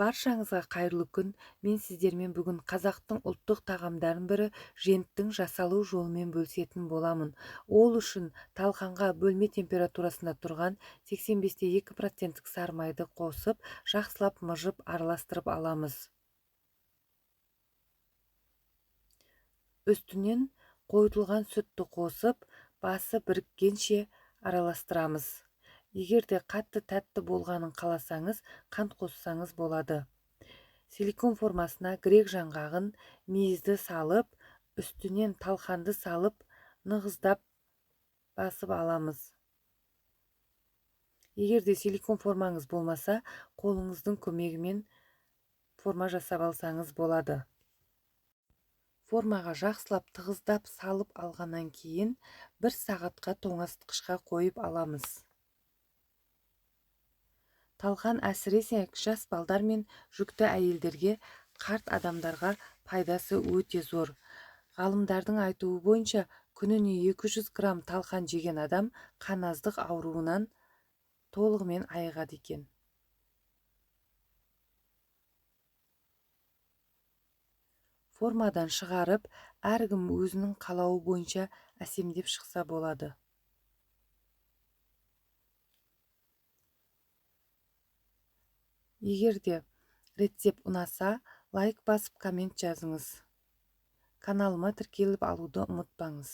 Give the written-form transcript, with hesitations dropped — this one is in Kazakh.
Баршаңызға қайырлы күн. Мен сіздермен бүгін қазақтың ұлттық тағамдарын бірі женттің жасалу жолымен бөлісетін боламын. Ол үшін талқанға бөлме температурасында тұрған 85-2% сары майды қосып, жақсылап мыжып араластырып аламыз. Үстінен қойытылған сүтті қосып, басы біріккенше араластырамыз. Егер де қатты тәтті болғанын қаласаңыз, қант қоссаңыз болады. Силикон формасына грек жаңғағын мейізді салып, үстінен талқанды салып, нығыздап басып аламыз. Егер де силикон формаңыз болмаса, қолыңыздың көмегімен форма жасап алсаңыз болады. Формаға жақсылап тығыздап салып алғаннан кейін 1 сағатқа тоңазытқышқа қойып аламыз. Талқан әсіресе жас балдар мен жүкті әйелдерге, қарт адамдарға пайдасы өте зор. Ғалымдардың айтуы бойынша, күніне 200 грамм талқан жеген адам қаназдық ауруынан толығымен айығады екен. Формадан шығарып, әркім өзінің қалауы бойынша әсемдеп шықса болады. Егер де рецепт ұнаса, лайк басып коммент жазыңыз. Каналыма тіркеліп алуды ұмытпаңыз.